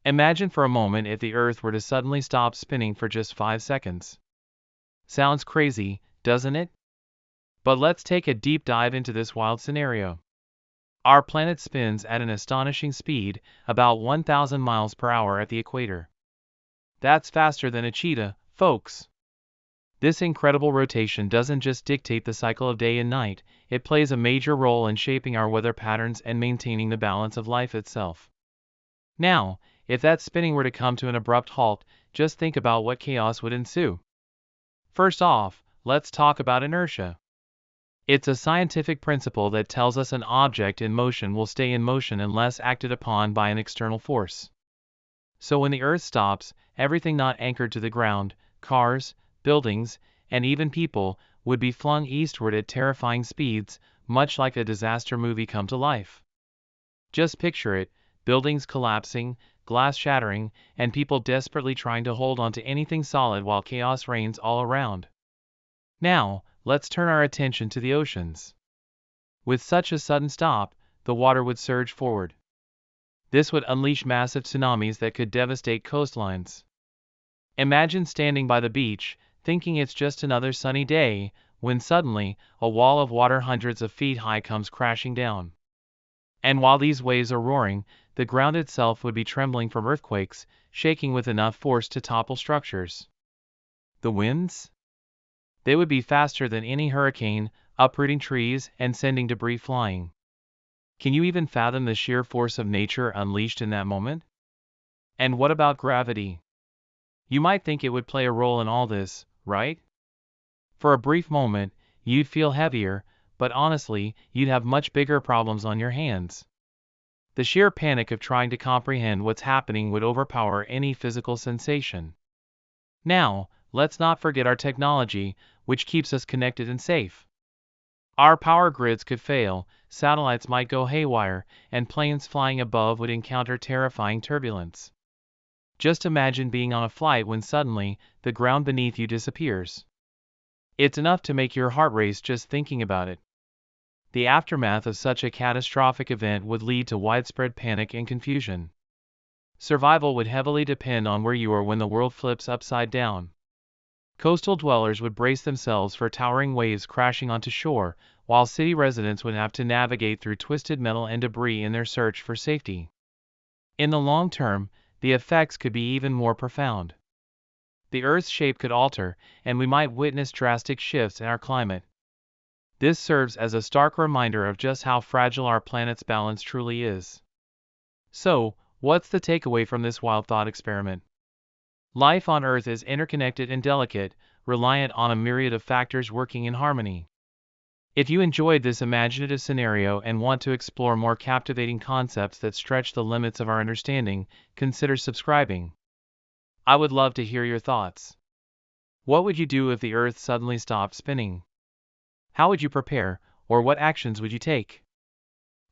Imagine for a moment if the Earth were to suddenly stop spinning for just 5 seconds. Sounds crazy, doesn't it? But let's take a deep dive into this wild scenario. Our planet spins at an astonishing speed, about 1,000 miles per hour at the equator. That's faster than a cheetah, folks. This incredible rotation doesn't just dictate the cycle of day and night, it plays a major role in shaping our weather patterns and maintaining the balance of life itself. Now, if that spinning were to come to an abrupt halt, just think about what chaos would ensue. First off, let's talk about inertia. It's a scientific principle that tells us an object in motion will stay in motion unless acted upon by an external force. So when the Earth stops, everything not anchored to the ground, cars, buildings, and even people, would be flung eastward at terrifying speeds, much like a disaster movie come to life. Just picture it, buildings collapsing, glass shattering, and people desperately trying to hold on to anything solid while chaos reigns all around. Now, let's turn our attention to the oceans. With such a sudden stop, the water would surge forward. This would unleash massive tsunamis that could devastate coastlines. Imagine standing by the beach, thinking it's just another sunny day, when suddenly, a wall of water hundreds of feet high comes crashing down. And while these waves are roaring, the ground itself would be trembling from earthquakes, shaking with enough force to topple structures. The winds? They would be faster than any hurricane, uprooting trees and sending debris flying. Can you even fathom the sheer force of nature unleashed in that moment? And what about gravity? You might think it would play a role in all this, right? For a brief moment, you'd feel heavier, but honestly, you'd have much bigger problems on your hands. The sheer panic of trying to comprehend what's happening would overpower any physical sensation. Now, let's not forget our technology, which keeps us connected and safe. Our power grids could fail, satellites might go haywire, and planes flying above would encounter terrifying turbulence. Just imagine being on a flight when suddenly, the ground beneath you disappears. It's enough to make your heart race just thinking about it. The aftermath of such a catastrophic event would lead to widespread panic and confusion. Survival would heavily depend on where you are when the world flips upside down. Coastal dwellers would brace themselves for towering waves crashing onto shore, while city residents would have to navigate through twisted metal and debris in their search for safety. In the long term, the effects could be even more profound. The Earth's shape could alter, and we might witness drastic shifts in our climate. This serves as a stark reminder of just how fragile our planet's balance truly is. So, what's the takeaway from this wild thought experiment? Life on Earth is interconnected and delicate, reliant on a myriad of factors working in harmony. If you enjoyed this imaginative scenario and want to explore more captivating concepts that stretch the limits of our understanding, consider subscribing. I would love to hear your thoughts. What would you do if the Earth suddenly stopped spinning? How would you prepare, or what actions would you take?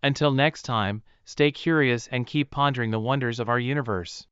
Until next time, stay curious and keep pondering the wonders of our universe.